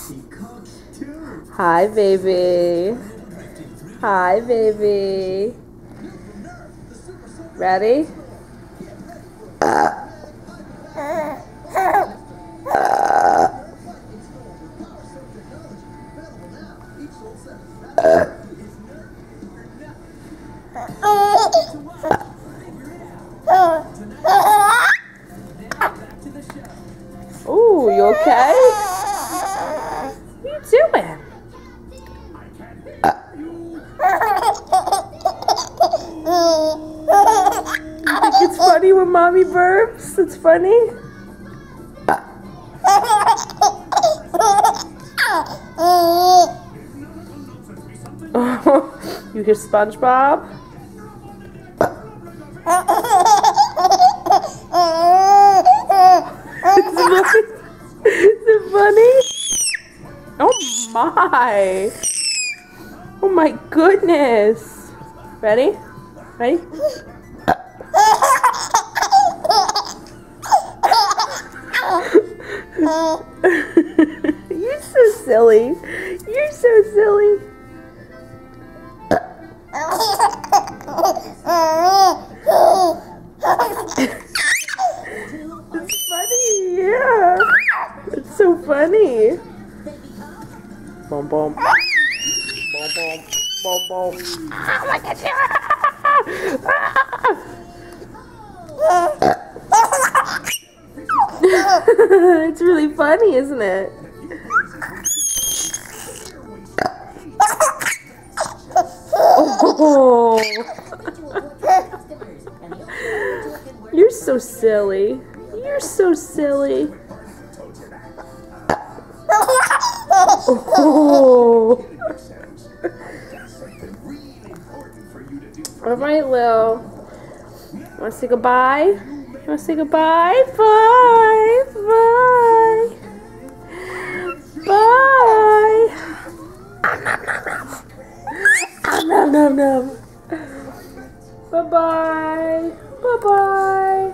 Hi, baby. Hi, baby. Ready? Ooh, you okay? What are you doing? You think it's funny when mommy burps? It's funny? You hear SpongeBob? Is it funny? Oh my! Oh my goodness! Ready? Ready? You're so silly. You're so silly. It's funny, yeah. It's so funny. Boom, boom. Boom, boom. Boom, boom. Oh my gosh. It's really funny, isn't it? Oh. You're so silly. You're so silly. Oh. All right, Lil. Want to say goodbye? You want to say goodbye? Bye. Bye. Bye. Nom nom nom. Bye bye. Bye bye.